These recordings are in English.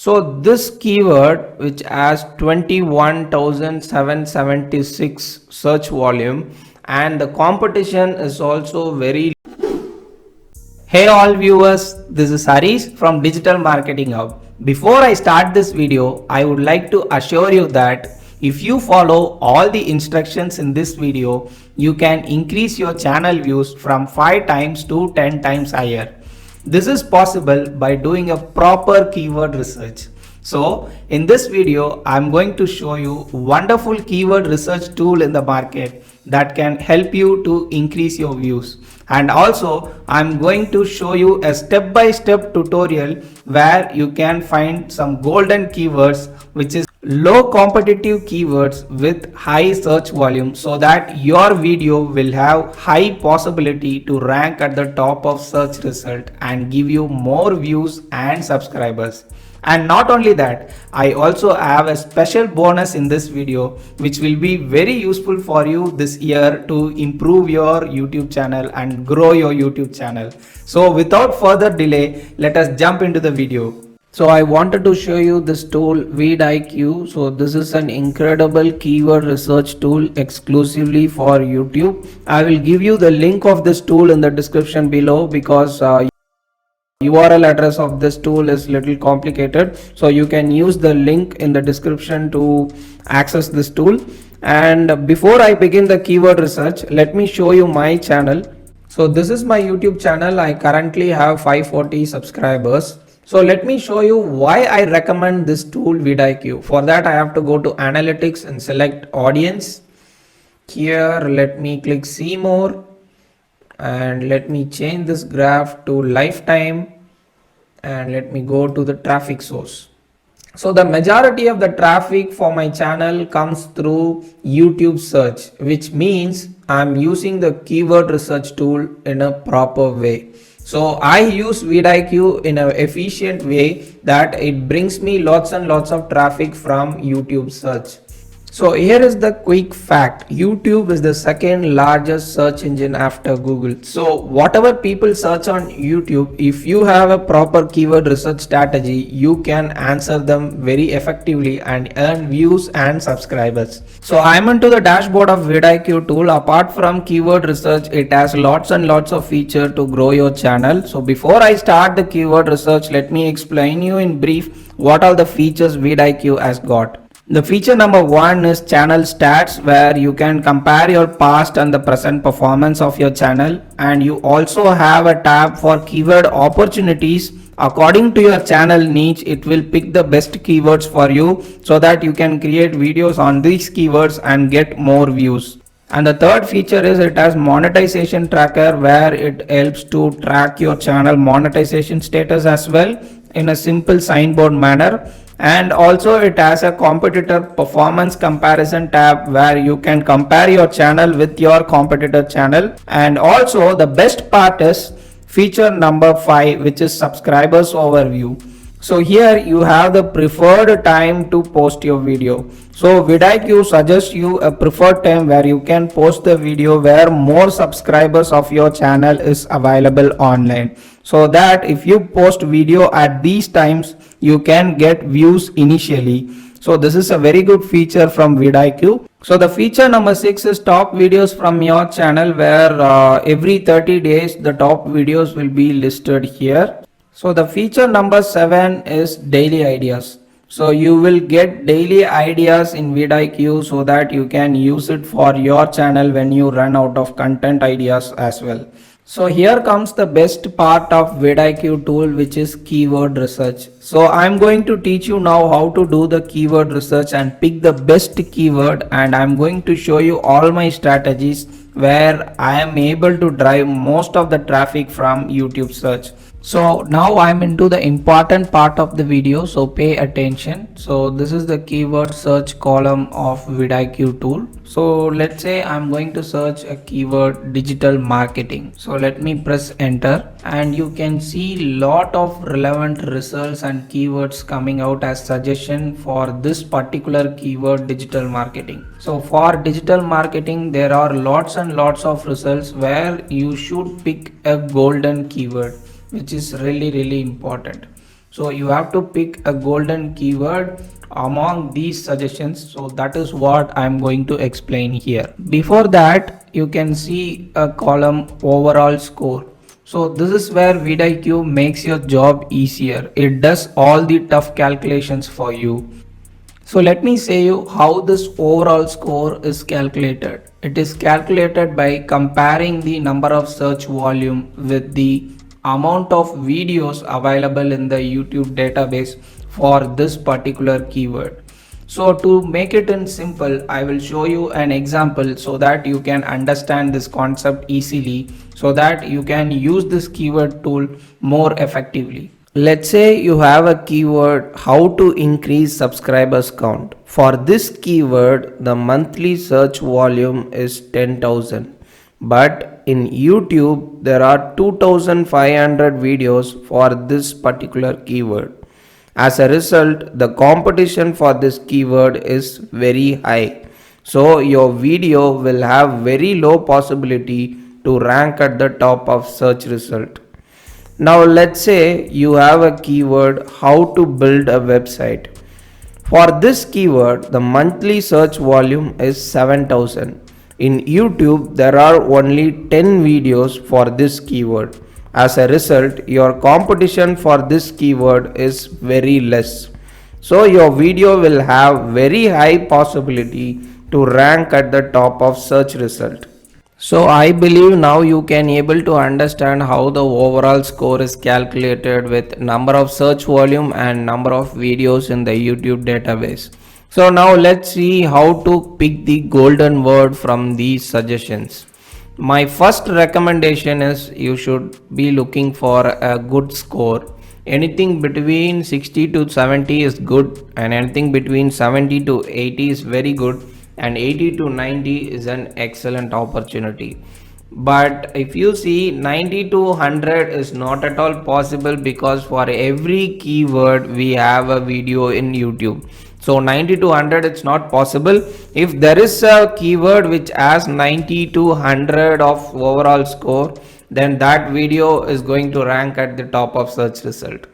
So this keyword which has 21,776 search volume and the competition is also very. Hey all viewers, this is Harish from Digital Marketing Hub. Before I start this video, I would like to assure you that if you follow all the instructions in this video, you can increase your channel views from 5 times to 10 times higher. This is possible by doing a proper keyword research. So in this video, I'm going to show you wonderful keyword research tool in the market that can help you to increase your views. And also I'm going to show you a step-by-step tutorial where you can find some golden keywords, which is low competitive keywords with high search volume, so that your video will have high possibility to rank at the top of search result and give you more views and subscribers. And not only that, I also have a special bonus in this video which will be very useful for you this year to improve your YouTube channel and grow your YouTube channel. So without further delay, let us jump into the video. So I wanted to show you this tool vidIQ. So this is an incredible keyword research tool exclusively for YouTube. I will give you the link of this tool in the description below because URL address of this tool is little complicated, so you can use the link in the description to access this tool. And before I begin the keyword research, let me show you my channel. So this is my YouTube channel. I currently have 540 subscribers. So let me show you why I recommend this tool vidIQ. For that I have to go to analytics and select audience. Here let me click see more and let me change this graph to lifetime and let me go to the traffic source. So the majority of the traffic for my channel comes through YouTube search, which means I'm using the keyword research tool in a proper way. So I use vidIQ in an efficient way that it brings me lots and lots of traffic from YouTube search. So here is the quick fact. YouTube is the second largest search engine after Google. So whatever people search on YouTube, if you have a proper keyword research strategy, you can answer them very effectively and earn views and subscribers. So I'm into the dashboard of vidIQ tool. Apart from keyword research, it has lots and lots of features to grow your channel. So before I start the keyword research, let me explain you in brief what are the features vidIQ has got. The feature number 1 is channel stats, where you can compare your past and the present performance of your channel, and you also have a tab for keyword opportunities. According to your channel niche, it will pick the best keywords for you so that you can create videos on these keywords and get more views. And the third feature is it has monetization tracker, where it helps to track your channel monetization status as well in a simple signboard manner. And also it has a competitor performance comparison tab, where you can compare your channel with your competitor channel. And also the best part is feature number 5, which is subscribers overview. So here you have the preferred time to post your video. So vidIQ suggests you a preferred time where you can post the video where more subscribers of your channel is available online, so that if you post video at these times, you can get views initially. So this is a very good feature from vidIQ. So the feature number 6 is top videos from your channel, where every 30 days the top videos will be listed here. So the feature number 7 is daily ideas. So you will get daily ideas in vidIQ so that you can use it for your channel when you run out of content ideas as well. So here comes the best part of vidIQ tool, which is keyword research. So I'm going to teach you now how to do the keyword research and pick the best keyword, and I'm going to show you all my strategies where I am able to drive most of the traffic from YouTube search. So now I'm into the important part of the video, so pay attention. So this is the keyword search column of vidIQ tool. So let's say I'm going to search a keyword digital marketing. So let me press enter, and you can see lot of relevant results and keywords coming out as suggestion for this particular keyword digital marketing. So for digital marketing, there are lots and lots of results where you should pick a golden keyword, which is really important. So you have to pick a golden keyword among these suggestions. So that is what I'm going to explain here. Before that, you can see a column overall score. So this is where vidIQ makes your job easier. It does all the tough calculations for you. So let me say you how this overall score is calculated. It is calculated by comparing the number of search volume with the amount of videos available in the YouTube database for this particular keyword. So to make it in simple, I will show you an example so that you can understand this concept easily, so that you can use this keyword tool more effectively. Let's say you have a keyword how to increase subscribers count. For this keyword, the monthly search volume is 10,000. But in YouTube, there are 2,500 videos for this particular keyword. As a result, the competition for this keyword is very high. So your video will have very low possibility to rank at the top of search result. Now let's say you have a keyword how to build a website. For this keyword, the monthly search volume is 7,000. In YouTube, there are only 10 videos for this keyword. As a result, your competition for this keyword is very less. So your video will have very high possibility to rank at the top of search result. So I believe now you can able to understand how the overall score is calculated with number of search volume and number of videos in the YouTube database. So now let's see how to pick the golden word from these suggestions. My first recommendation is you should be looking for a good score. Anything between 60 to 70 is good, and anything between 70 to 80 is very good, and 80 to 90 is an excellent opportunity. But if you see 90 to 100 is not at all possible, because for every keyword we have a video in YouTube. So 90 to 100 it's not possible. If there is a keyword which has 90 to 100 of overall score, then that video is going to rank at the top of search result.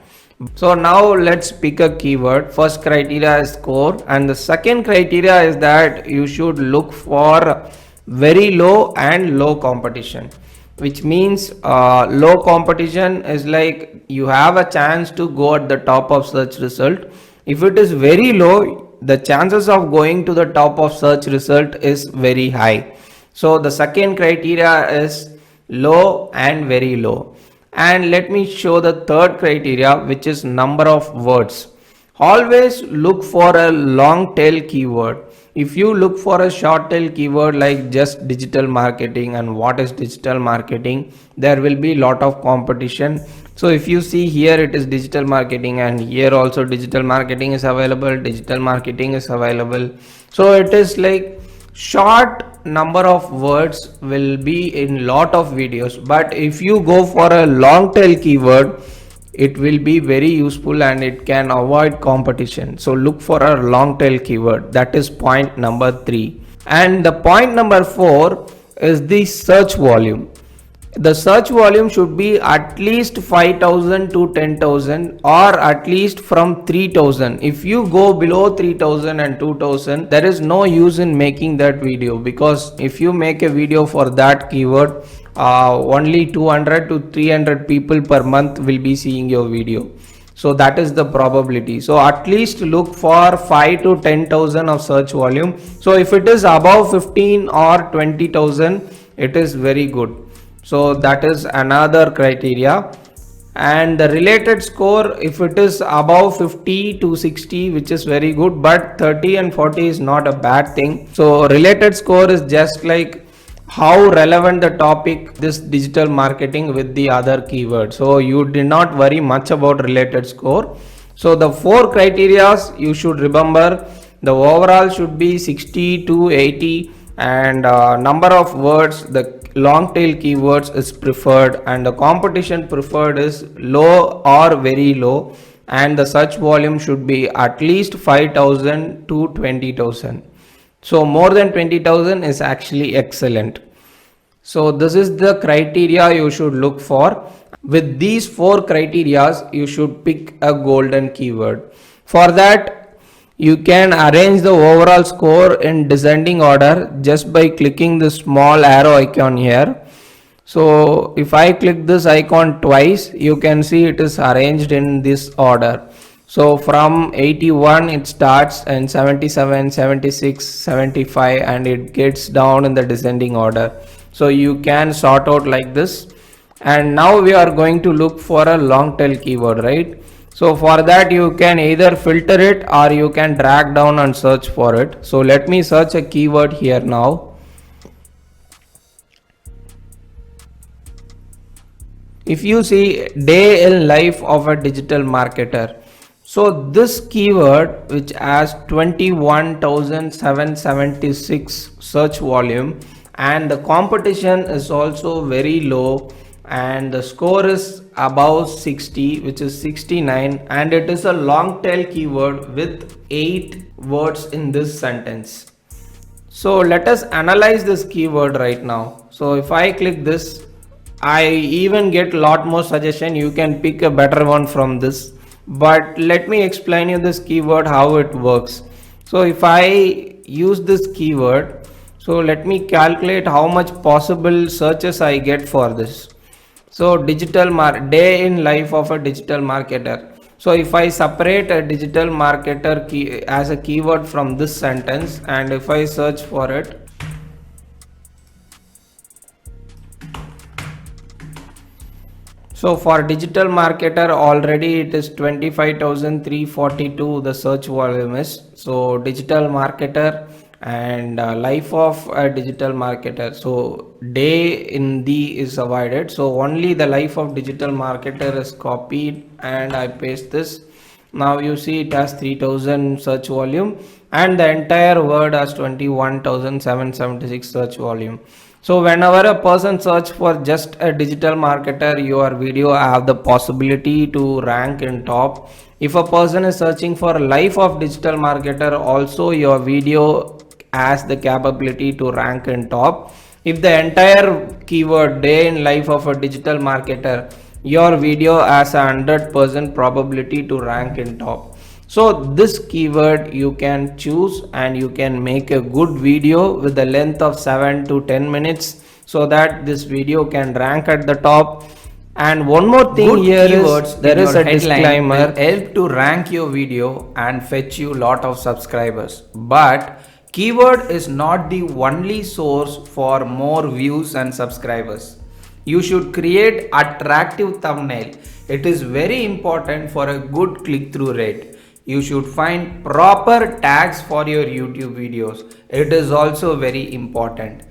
So now let's pick a keyword. First criteria is score, and the second criteria is that you should look for very low and low competition, which means low competition is like you have a chance to go at the top of search result. If it is very low, the chances of going to the top of search result is very high. So the second criteria is low and very low. And let me show the third criteria, which is number of words. Always look for a long tail keyword. If you look for a short tail keyword like just digital marketing, and what is digital marketing, there will be lot of competition. So if you see here, it is digital marketing, and here also digital marketing is available, digital marketing is available. So it is like short number of words will be in lot of videos, but if you go for a long tail keyword, it will be very useful and it can avoid competition. So look for a long tail keyword. That is point number 3. And the point number 4 is the search volume. The search volume should be at least 5,000 to 10,000, or at least from 3,000. If you go below 3,000 and 2,000, there is no use in making that video, because if you make a video for that keyword, only 200 to 300 people per month will be seeing your video. So that is the probability. So at least look for 5 to 10,000 of search volume. So if it is above 15 or 20,000, it is very good. So that is another criteria. And the related score, if it is above 50 to 60, which is very good, but 30 and 40 is not a bad thing. So related score is just like how relevant the topic this digital marketing with the other keyword. So you did not worry much about related score. So the 4 criteria you should remember. The overall should be 60 to 80, and number of words, the long tail keywords is preferred, and the competition preferred is low or very low, and the search volume should be at least 5,000 to 20,000. So more than 20,000 is actually excellent. So this is the criteria you should look for. With these four criterias, you should pick a golden keyword. For that, you can arrange the overall score in descending order just by clicking the small arrow icon here. So if I click this icon twice, you can see it is arranged in this order. So from 81 it starts, and 77, 76, 75, and it gets down in the descending order. So you can sort out like this. And now we are going to look for a long tail keyword, right? So for that you can either filter it or you can drag down and search for it. So let me search a keyword here now. If you see day in life of a digital marketer, so this keyword which has 21,776 search volume, and the competition is also very low, and the score is above 60, which is 69, and it is a long tail keyword with 8 words in this sentence. So let us analyze this keyword right now. So if I click this, I even get lot more suggestion. You can pick a better one from this, but let me explain you this keyword how it works. So if I use this keyword, so let me calculate how much possible searches I get for this. So day in life of a digital marketer. So if I separate a digital marketer key as a keyword from this sentence, and if I search for it, so for digital marketer already it is 25,342 the search volume is. So digital marketer and life of a digital marketer. So day in the is avoided. So only the life of digital marketer is copied, and I paste this. Now you see it has 3000 search volume, and the entire word has 21,776 search volume. So whenever a person search for just a digital marketer, your video have the possibility to rank in top. If a person is searching for life of digital marketer, also your video has the capability to rank in top. If the entire keyword day in life of a digital marketer, your video has a 100% probability to rank in top. So this keyword you can choose, and you can make a good video with a length of 7 to 10 minutes, so that this video can rank at the top. And one more thing, Good here keywords is there in is your a disclaimer. will help to rank your video and fetch you lot of subscribers. But keyword is not the only source for more views and subscribers. You should create attractive thumbnail. It is very important for a good click-through rate. You should find proper tags for your YouTube videos. It is also very important.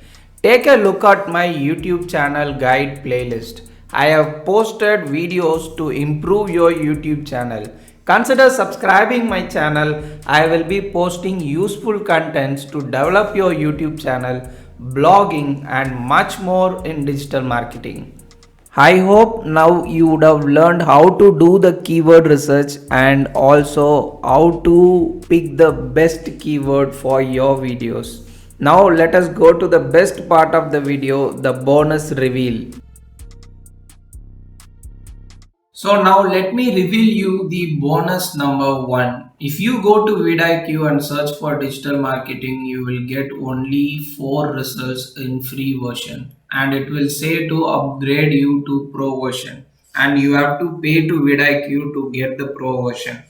Take a look at my YouTube channel guide playlist. I have posted videos to improve your YouTube channel. Consider subscribing my channel. I will be posting useful contents to develop your YouTube channel, blogging, and much more in digital marketing. I hope now you would have learned how to do the keyword research, and also how to pick the best keyword for your videos. Now let us go to the best part of the video, the bonus reveal. So now let me reveal you the bonus number 1. If you go to vidIQ and search for digital marketing, you will get only 4 results in free version, and it will say to upgrade you to pro version, and you have to pay to vidIQ to get the pro version.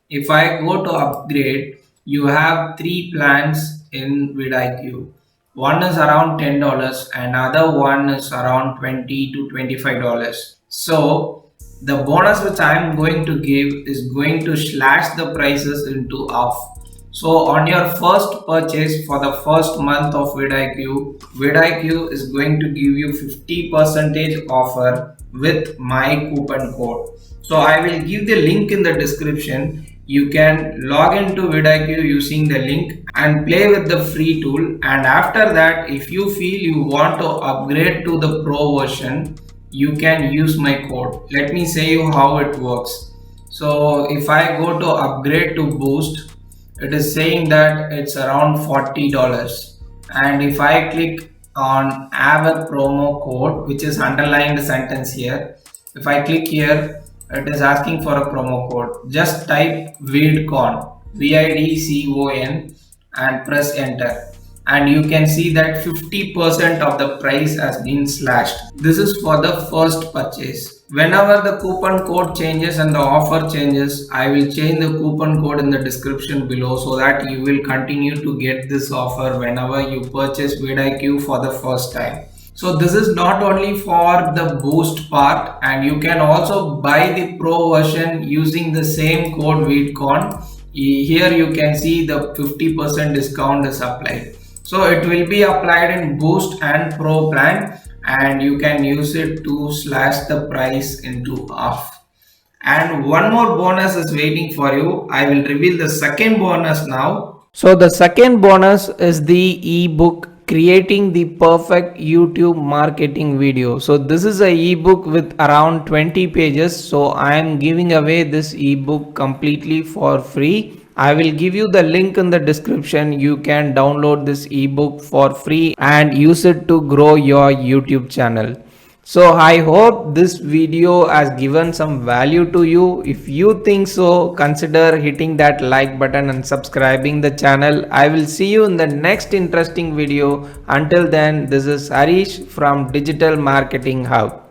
If I go to upgrade, you have 3 plans in vidIQ. One is around $10 and other one is around $20 to $25. So the bonus which I am going to give is going to slash the prices into half. So on your first purchase for the first month of vidIQ is going to give you 50% offer with my coupon code. So I will give the link in the description. You can log into vidIQ using the link and play with the free tool. And after that, if you feel you want to upgrade to the pro version, you can use my code. Let me say you how it works. So if I go to upgrade to boost, it is saying that it's around $40. And if I click on have a promo code which is underlined sentence here. If I click here, it is asking for a promo code. Just type VIDCON, VIDCON, and press enter, and you can see that 50% of the price has been slashed. This is for the first purchase. Whenever the coupon code changes and the offer changes, I will change the coupon code in the description below so that you will continue to get this offer whenever you purchase vidIQ for the first time. So this is not only for the boost part, and you can also buy the pro version using the same code VIDCON. Here you can see the 50% discount is applied. So it will be applied in boost and pro plan, and you can use it to slash the price into half. And one more bonus is waiting for you. I will reveal the second bonus now. So the second bonus is the ebook creating the perfect YouTube marketing video. So this is a ebook with around 20 pages. So I am giving away this ebook completely for free. I will give you the link in the description. You can download this ebook for free and use it to grow your YouTube channel. So I hope this video has given some value to you. If you think so, consider hitting that like button and subscribing the channel. I will see you in the next interesting video. Until then, this is Harish from Digital Marketing Hub.